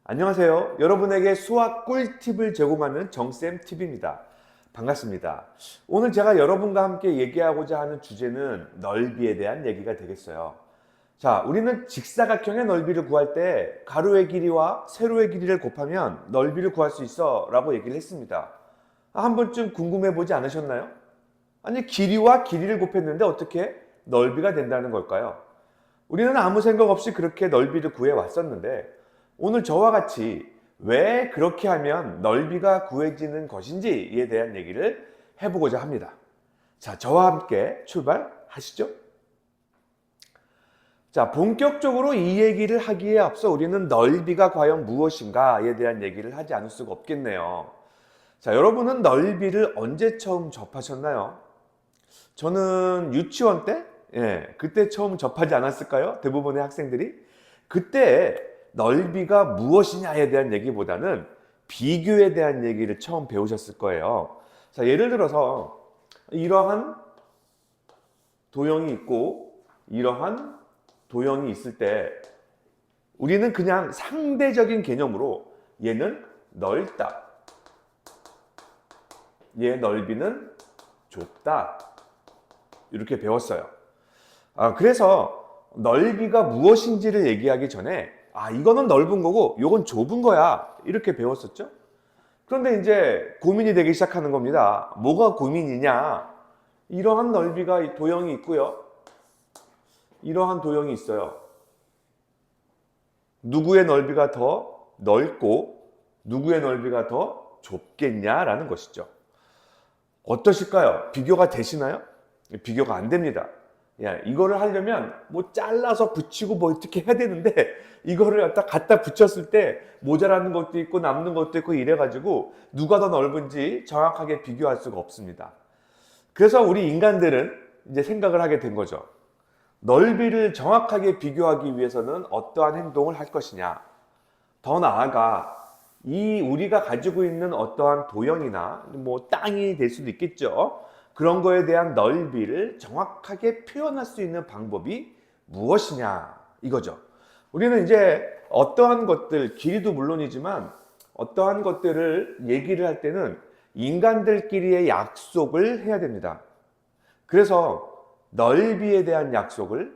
안녕하세요. 여러분에게 수학 꿀팁을 제공하는 정쌤TV입니다. 반갑습니다. 오늘 제가 여러분과 함께 얘기하고자 하는 주제는 넓이에 대한 얘기가 되겠어요. 자, 우리는 직사각형의 넓이를 구할 때 가로의 길이와 세로의 길이를 곱하면 넓이를 구할 수 있어 라고 얘기를 했습니다. 한 번쯤 궁금해 보지 않으셨나요? 아니, 길이와 길이를 곱했는데 어떻게 넓이가 된다는 걸까요? 우리는 아무 생각 없이 그렇게 넓이를 구해 왔었는데 오늘 저와 같이 왜 그렇게 하면 넓이가 구해지는 것인지에 대한 얘기를 해보고자 합니다. 자, 저와 함께 출발하시죠. 자, 본격적으로 이 얘기를 하기에 앞서 우리는 넓이가 과연 무엇인가에 대한 얘기를 하지 않을 수가 없겠네요. 자, 여러분은 넓이를 언제 처음 접하셨나요? 저는 유치원 때? 그때 처음 접하지 않았을까요? 대부분의 학생들이? 그때 넓이가 무엇이냐에 대한 얘기보다는 비교에 대한 얘기를 처음 배우셨을 거예요. 자, 예를 들어서 이러한 도형이 있고 이러한 도형이 있을 때 우리는 그냥 상대적인 개념으로 얘는 넓다, 얘 넓이는 좁다 이렇게 배웠어요. 그래서 넓이가 무엇인지를 얘기하기 전에 이거는 넓은 거고 이건 좁은 거야 이렇게 배웠었죠. 그런데 이제 고민이 되기 시작하는 겁니다. 뭐가 고민이냐? 이러한 넓이가 도형이 있고요, 이러한 도형이 있어요. 누구의 넓이가 더 넓고 누구의 넓이가 더 좁겠냐라는 것이죠. 어떠실까요? 비교가 되시나요? 비교가 안 됩니다. 이거를 하려면 뭐 잘라서 붙이고 뭐 어떻게 해야 되는데 이거를 갖다 붙였을 때 모자라는 것도 있고 남는 것도 있고 이래가지고 누가 더 넓은지 정확하게 비교할 수가 없습니다. 그래서 우리 인간들은 이제 생각을 하게 된 거죠. 넓이를 정확하게 비교하기 위해서는 어떠한 행동을 할 것이냐. 더 나아가 이 우리가 가지고 있는 어떠한 도형이나 뭐 땅이 될 수도 있겠죠. 그런 거에 대한 넓이를 정확하게 표현할 수 있는 방법이 무엇이냐 이거죠. 우리는 이제 어떠한 것들, 길이도 물론이지만 어떠한 것들을 얘기를 할 때는 인간들끼리의 약속을 해야 됩니다. 그래서 넓이에 대한 약속을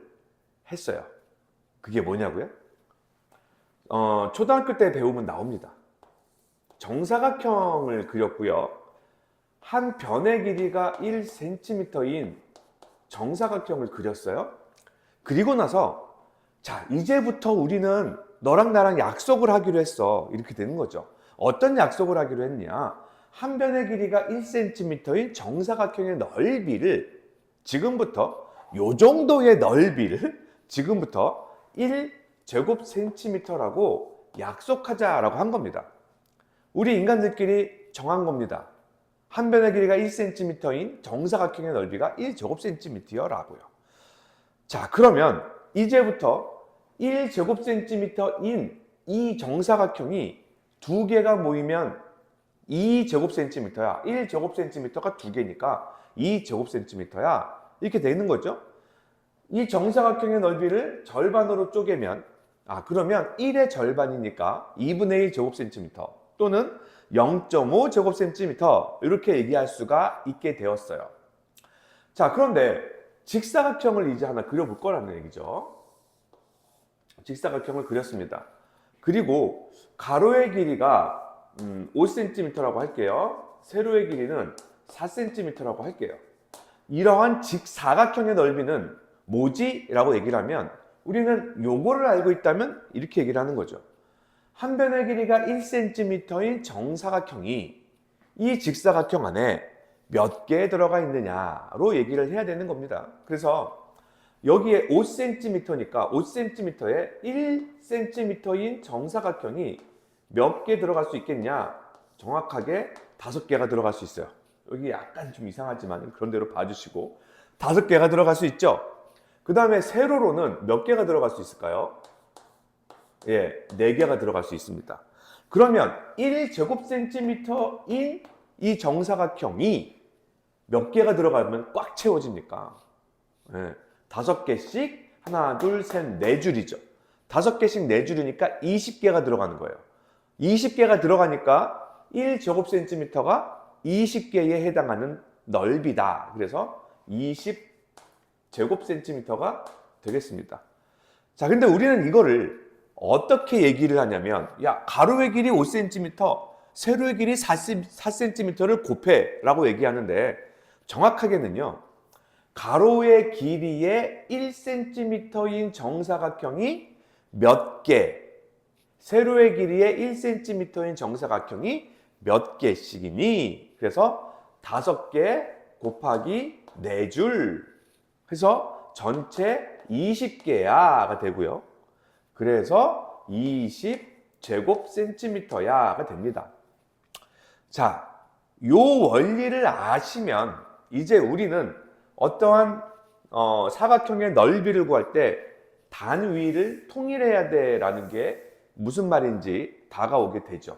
했어요. 그게 뭐냐고요? 초등학교 때 배우면 나옵니다. 정사각형을 그렸고요. 한 변의 길이가 1cm인 정사각형을 그렸어요. 그리고 나서 자, 이제부터 우리는 너랑 나랑 약속을 하기로 했어. 이렇게 되는 거죠. 어떤 약속을 하기로 했냐? 한 변의 길이가 1cm인 정사각형의 넓이를 지금부터 요 정도의 넓이를 지금부터 1제곱cm라고 약속하자라고 한 겁니다. 우리 인간들끼리 정한 겁니다. 한 변의 길이가 1cm인 정사각형의 넓이가 1제곱cm라고요. 자, 그러면 이제부터 1제곱cm인 이 정사각형이 두 개가 모이면 2제곱cm야. 1제곱cm가 두 개니까 2제곱cm야. 이렇게 되는 거죠. 이 정사각형의 넓이를 절반으로 쪼개면 그러면 1의 절반이니까 2분의 1 제곱cm 또는 0.5 제곱cm 이렇게 얘기할 수가 있게 되었어요. 자, 그런데 직사각형을 이제 하나 그려볼 거라는 얘기죠. 직사각형을 그렸습니다. 그리고 가로의 길이가 5cm라고 할게요. 세로의 길이는 4cm라고 할게요. 이러한 직사각형의 넓이는 뭐지? 라고 얘기를 하면 우리는 요거를 알고 있다면 이렇게 얘기를 하는 거죠. 한 변의 길이가 1cm인 정사각형이 이 직사각형 안에 몇 개 들어가 있느냐로 얘기를 해야 되는 겁니다. 그래서 여기에 5cm니까 5cm에 1cm인 정사각형이 몇 개 들어갈 수 있겠냐? 정확하게 5개가 들어갈 수 있어요. 여기 약간 좀 이상하지만 그런 대로 봐주시고 5개가 들어갈 수 있죠. 그 다음에 세로로는 몇 개가 들어갈 수 있을까요? 4개가 들어갈 수 있습니다. 그러면 1제곱cm인 이 정사각형이 몇 개가 들어가면 꽉 채워집니까? 5개씩 하나, 둘, 셋, 4줄이죠. 5개씩 4줄이니까 20개가 들어가는 거예요. 20개가 들어가니까 1제곱센티미터가 20개에 해당하는 넓이다. 그래서 20제곱센티미터가 되겠습니다. 자, 근데 우리는 이거를 어떻게 얘기를 하냐면, 야, 가로의 길이 5cm, 세로의 길이 4cm를 곱해 라고 얘기하는데, 정확하게는요, 가로의 길이의 1cm인 정사각형이 몇 개, 세로의 길이의 1cm인 정사각형이 몇 개씩이니? 그래서 5개 곱하기 4줄 해서 전체 20개야가 되고요. 그래서 20제곱센티미터야가 됩니다. 자, 요 원리를 아시면 이제 우리는 어떠한 사각형의 넓이를 구할 때 단위를 통일해야 돼라는 게 무슨 말인지 다가오게 되죠.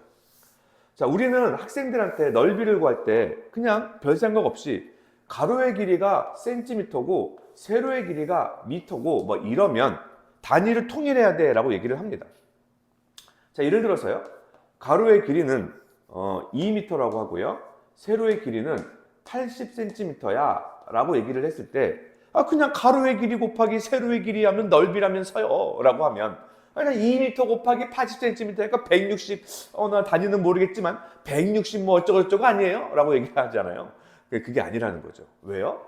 자, 우리는 학생들한테 넓이를 구할 때 그냥 별 생각 없이 가로의 길이가 센티미터고 세로의 길이가 미터고 뭐 이러면 단위를 통일해야 돼 라고 얘기를 합니다. 자, 예를 들어서요, 가로의 길이는 2m라고 하고요, 세로의 길이는 80cm야 라고 얘기를 했을 때, 그냥 가로의 길이 곱하기 세로의 길이 하면 넓이라면서요 라고 하면, 그냥 2m 곱하기 80cm니까 160, 나 단위는 모르겠지만 160 뭐 어쩌고저쩌고 아니에요? 라고 얘기하잖아요. 그게 아니라는 거죠. 왜요?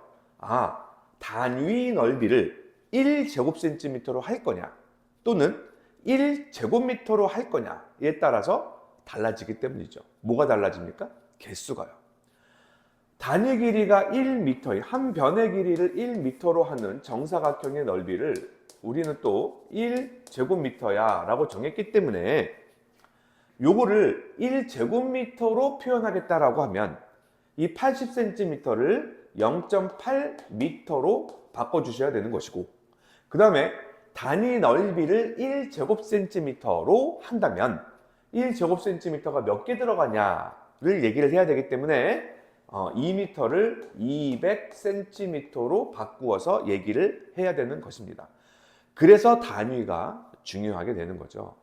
단위 넓이를 1제곱센티미터로 할 거냐 또는 1제곱미터로 할 거냐에 따라서 달라지기 때문이죠. 뭐가 달라집니까? 개수가요. 단위 길이가 1m, 한 변의 길이를 1m로 하는 정사각형의 넓이를 우리는 또 1제곱미터야 라고 정했기 때문에 요거를 1제곱미터로 표현하겠다라고 하면 이 80cm를 0.8m로 바꿔주셔야 되는 것이고, 그 다음에 단위 넓이를 1제곱센티미터로 한다면 1제곱센티미터가 몇 개 들어가냐를 얘기를 해야 되기 때문에 2m를 200cm로 바꾸어서 얘기를 해야 되는 것입니다. 그래서 단위가 중요하게 되는 거죠.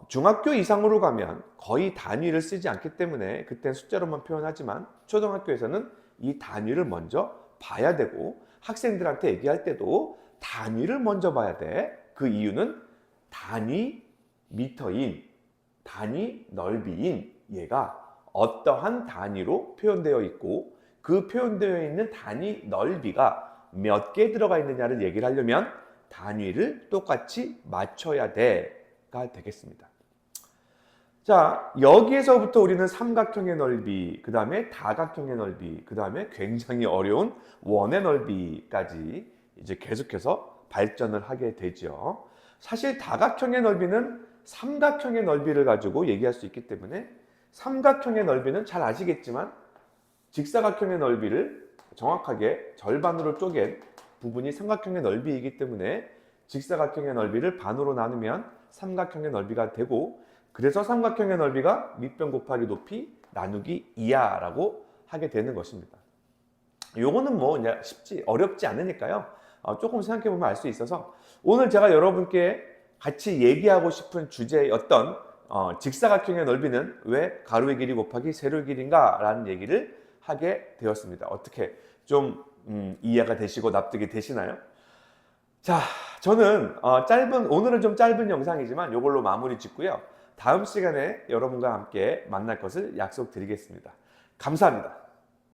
중학교 이상으로 가면 거의 단위를 쓰지 않기 때문에 그때는 숫자로만 표현하지만 초등학교에서는 이 단위를 먼저 봐야 되고 학생들한테 얘기할 때도 단위를 먼저 봐야 돼. 그 이유는 단위 미터인, 단위 넓이인 얘가 어떠한 단위로 표현되어 있고 그 표현되어 있는 단위 넓이가 몇 개 들어가 있느냐를 얘기를 하려면 단위를 똑같이 맞춰야 돼가 되겠습니다. 자, 여기에서부터 우리는 삼각형의 넓이, 그 다음에 다각형의 넓이, 그 다음에 굉장히 어려운 원의 넓이까지 이제 계속해서 발전을 하게 되죠. 사실 다각형의 넓이는 삼각형의 넓이를 가지고 얘기할 수 있기 때문에 삼각형의 넓이는 잘 아시겠지만 직사각형의 넓이를 정확하게 절반으로 쪼갠 부분이 삼각형의 넓이이기 때문에 직사각형의 넓이를 반으로 나누면 삼각형의 넓이가 되고, 그래서 삼각형의 넓이가 밑변 곱하기 높이 나누기 2야 라고 하게 되는 것입니다. 요거는 뭐 그냥 어렵지 않으니까요. 조금 생각해 보면 알 수 있어서 오늘 제가 여러분께 같이 얘기하고 싶은 주제였던 직사각형의 넓이는 왜 가로의 길이 곱하기 세로의 길인가 라는 얘기를 하게 되었습니다. 어떻게 좀 이해가 되시고 납득이 되시나요? 자, 저는 오늘은 좀 짧은 영상이지만 이걸로 마무리 짓고요. 다음 시간에 여러분과 함께 만날 것을 약속드리겠습니다. 감사합니다.